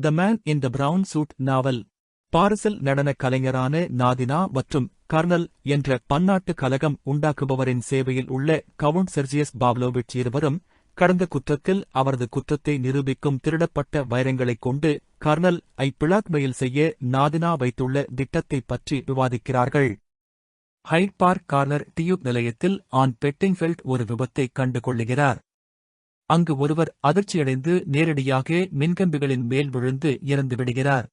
The man in the brown suit novel. பாரிஸில் நடனக் கலைஞரான நாதினா மற்றும் கர்னல் என்ற பன்னாட்டு கலகம் உண்டாக்குபவரின் சேவையில் உள்ள கவுண்ட் செர்ஜியஸ் பாவ்லோவிச் இருவரும் கடந்த குற்றத்தில் அவரது குற்றத்தை நிரூபிக்கும் திருடப்பட்ட வைரங்களைக் கொண்டு கர்னல் ஐ பிளாக்மெயில் செய்ய நாதினா வைத்துள்ள திட்டத்தைப் பற்றி விவாதிக்கிறார்கள். ஹைட் பார்க் கார்னர் டியூப் நிலையத்தில் ஆன் பெட்டிங்ஃபெல்ட் ஒரு விபத்தைக் கண்டுகொள்ளுகிறார். அங்கு ஒருவர் அதிர்ச்சியடைந்து நேரடியாக மின்கம்பிகளின் மேல் விழுந்து இறந்து விடுகிறார்.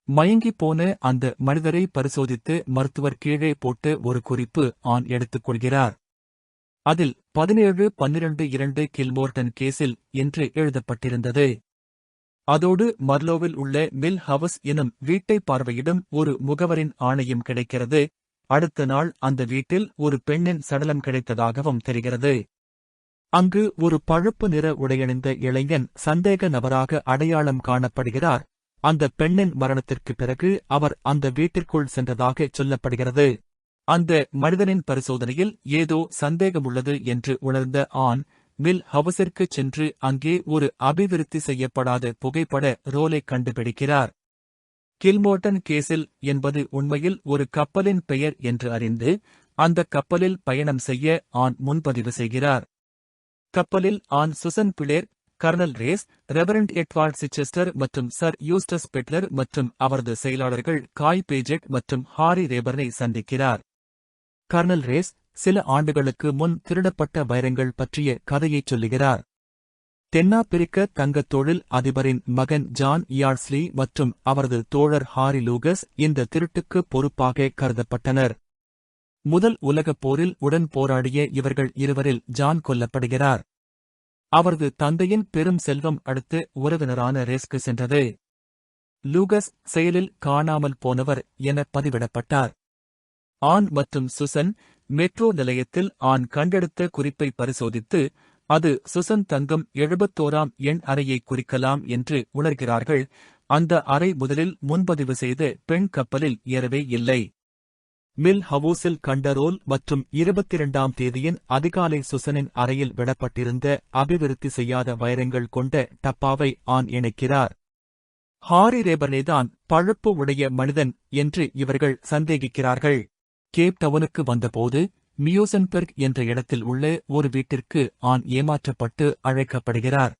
மயங்கிப் போன அந்த மனிதரை பரிசோதித்து மருத்துவர் கீழே போட்டு ஒரு குறிப்பு ஆன் எடுத்துக்கொள்கிறார். அதில் 17-12-2 கில்மோர்டன் கேஸில் என்று எழுதப்பட்டிருந்தது. அதோடு மர்லோவில் உள்ள மில் ஹவுஸ் எனும் வீட்டை பார்வையிடும் ஒரு முகவரின் ஆணையும் கிடைக்கிறது. அடுத்த நாள் அந்த வீட்டில் ஒரு பெண்ணின் சடலம் கிடைத்ததாகவும் தெரிகிறது. அங்கு ஒரு பழுப்பு நிற உடையணிந்த இளைஞன் சந்தேக நபராக அடையாளம் காணப்படுகிறார். அந்த பெண்ணின் மரணத்திற்குப் பிறகு அவர் அந்த வீட்டிற்குள் சென்றதாக சொல்லப்படுகிறது. அந்த மனிதனின் பரிசோதனையில் ஏதோ சந்தேகமுள்ளது என்று உணர்ந்த ஆன் மில் ஹவுஸிற்குச் சென்று அங்கே ஒரு அபிவிருத்தி செய்யப்படாத புகைப்பட ரோலை கண்டுபிடிக்கிறார். கில்மோர்டன் கேசில் என்பது உண்மையில் ஒரு கப்பலின் பெயர் என்று அறிந்து அந்த கப்பலில் பயணம் செய்ய ஆன் முன்பதிவு செய்கிறார். கப்பலில் Anne Suzanne Blair, colonel Race, reverend Edward Chichester மற்றும் சர் யூஸ்டஸ் பெட்லர் மற்றும் அவரது செயலாளர்கள் காய் பேஜெட் மற்றும் ஹாரி ரேபர்னை சந்திக்கிறார். கர்னல் ரேஸ் சில ஆண்டுகளுக்கு முன் திருடப்பட்ட வைரங்கள் பற்றிய கதையைச் சொல்லுகிறார். தென்னாப்பிரிக்க தங்கத் தொழில் அதிபரின் மகன் ஜான் யார்ட்ஸ்லி மற்றும் அவரது தோழர் ஹாரி லூகஸ் இந்த திருட்டுக்கு பொறுப்பாக கருதப்பட்டனர். முதல் உலகப் போரில் உடன் போராடிய இவர்கள் இருவரில் ஜான் கொல்லப்படுகிறார். அவரது தந்தையின் பெரும் செல்வம் அடுத்து உறவினரான ரேஸ்க்கு சென்றது. லூகஸ் செயலில் காணாமல் போனவர் என பதிவிடப்பட்டார். ஆன் மற்றும் சுசன் மெட்ரோ நிலையத்தில் ஆன் கண்டெடுத்த குறிப்பை பரிசோதித்து அது சுசன் தங்கம் 71ஆம் எண் அறையை குறிக்கலாம் என்று உணர்கிறார்கள். அந்த அறை முதலில் முன்பதிவு செய்த பெண் கப்பலில் ஏறவே இல்லை. மில் ஹவுஸில் கண்ட ரோல் மற்றும் 22ஆம் தேதியின் அதிகாலை சுசனின் அறையில் விடப்பட்டிருந்த அபிவிருத்தி செய்யாத வைரங்கள் கொண்ட டப்பாவை ஆன் இணைக்கிறார். ஹாரி ரேபர்னேதான் பழுப்பு உடைய மனிதன் என்று இவர்கள் சந்தேகிக்கிறார்கள். கேப் டவுனுக்கு வந்தபோது மியூசன்பெர்க் என்ற இடத்தில் உள்ள ஒரு வீட்டிற்கு ஆன் ஏமாற்றப்பட்டு அழைக்கப்படுகிறார்.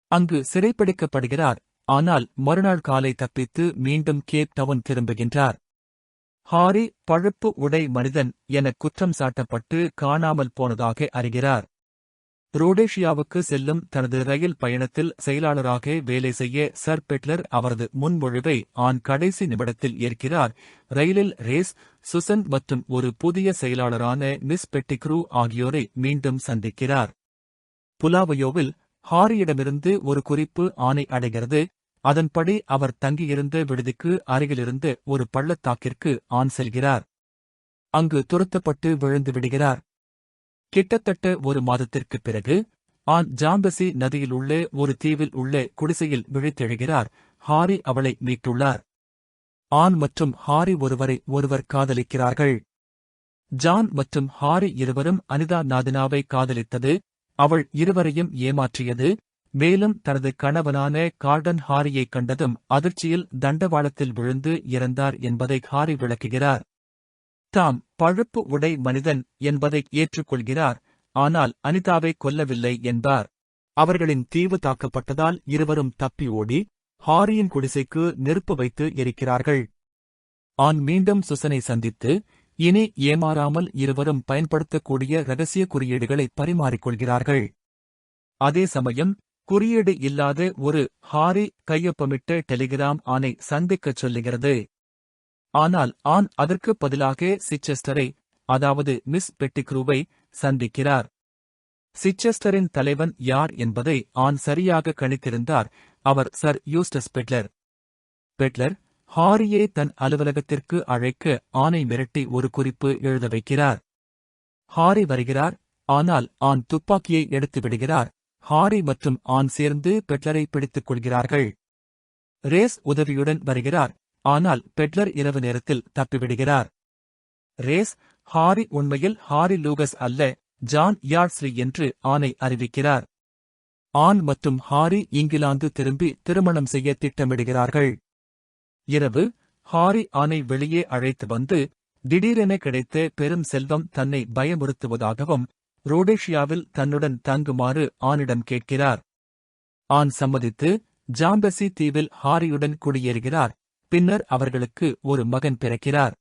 அங்கு சிறைப்பிடிக்கப்படுகிறார். ஆனால் மறுநாள் காலை தப்பித்து மீண்டும் கேப் டவுன் திரும்புகின்றார். ஹாரி பழுப்பு உடை மனிதன் என குற்றம் சாட்டப்பட்டு காணாமல் போனதாக அறிகிறார். ரோடேஷியாவுக்கு செல்லும் தனது ரயில் பயணத்தில் செயலாளராக வேலை செய்ய சர் பெட்லர் அவரது முன்மொழிவை ஆன் கடைசி நிமிடத்தில் ஏற்கிறார். ரயிலில் ரேஸ், சுசன் மற்றும் ஒரு புதிய செயலாளரான மிஸ் பெட்டிக்ரூ ஆகியோரை மீண்டும் சந்திக்கிறார். புலாவயோவில் ஹாரியிடமிருந்து ஒரு குறிப்பு ஆணை அடைகிறது. அதன்படி அவர் தங்கியிருந்த விடுதிக்கு அருகிலிருந்து ஒரு பள்ளத்தாக்கிற்கு ஆன் செல்கிறார். அங்கு துரத்தப்பட்டு விழுந்து விடுகிறார். கிட்டத்தட்ட ஒரு மாதத்திற்குப் பிறகு ஆன் ஜாம்பசி நதியில் உள்ள ஒரு தீவில் உள்ள குடிசையில் விழித்தெழுகிறார். ஹாரி அவளை மீட்டுள்ளார். ஆன் மற்றும் ஹாரி ஒருவரை ஒருவர் காதலிக்கிறார்கள். ஜான் மற்றும் ஹாரி இருவரும் அனிதா நாதினாவை காதலித்தது அவள் இருவரையும் ஏமாற்றியது. மேலும் தனது கணவனான கார்டன் ஹாரியைக் கண்டதும் அதிர்ச்சியில் தண்டவாளத்தில் விழுந்து இறந்தார் என்பதை ஹாரி விளக்குகிறார். தாம் பழுப்பு உடை மனிதன் என்பதை ஏற்றுக்கொள்கிறார். ஆனால் அனிதாவை கொல்லவில்லை என்பார். அவர்களின் தீவு தாக்கப்பட்டதால் இருவரும் தப்பி ஓடி ஹாரியின் குடிசைக்கு நெருப்பு வைத்து எரிக்கிறார்கள். ஆன் மீண்டும் சுசனை சந்தித்து இனி ஏமாறாமல் இருவரும் பயன்படுத்தக்கூடிய இரகசிய குறியீடுகளை பரிமாறிக்கொள்கிறார்கள். அதே சமயம் குறியீடு இல்லாத ஒரு ஹாரி கையொப்பமிட்ட டெலிகிராம் ஆனை சந்திக்கச் சொல்லுகிறது. ஆனால் ஆன் அதற்கு பதிலாக சிச்செஸ்டரை, அதாவது மிஸ் பெட்டிக்ரூவை சந்திக்கிறார். சிச்செஸ்டரின் தலைவன் யார் என்பதை ஆன் சரியாக கணித்திருந்தார். அவர் சர் யூஸ்டஸ் பெட்லர். பெட்லர் ஹாரியை தன் அலுவலகத்திற்கு அழைக்க ஆனை மிரட்டி ஒரு குறிப்பு எழுத வைக்கிறார். ஹாரி வருகிறார். ஆனால் ஆன் துப்பாக்கியை எடுத்து விடுகிறார். ஹாரி மற்றும் ஆன் சேர்ந்து பெட்லரை பிடித்துக் கொள்கிறார்கள். ரேஸ் உதவியுடன் வருகிறார். ஆனால் பெட்லர் இரவு நேரத்தில் தப்பிவிடுகிறார். ரேஸ் ஹாரி உண்மையில் ஹாரி லூகஸ் அல்ல, ஜான் யார்ட்ஸ்லி என்று ஆனை அறிவிக்கிறார். ஆன் மற்றும் ஹாரி இங்கிலாந்து திரும்பி திருமணம் செய்ய திட்டமிடுகிறார்கள். இரவு, ஹாரி ஆனை வெளியே அழைத்து வந்து, திடீரென கிடைத்த பெரும் செல்வம் தன்னை பயமுறுத்துவதாகவும், ரோடேஷியாவில் தன்னுடன் தங்குமாறு ஆனிடம் கேட்கிறார். ஆன் சம்மதித்து, ஜாம்பெசி தீவில் ஹாரியுடன் குடியேறுகிறார். பின்னர் அவர்களுக்கு ஒரு மகன் பிறக்கிறார்.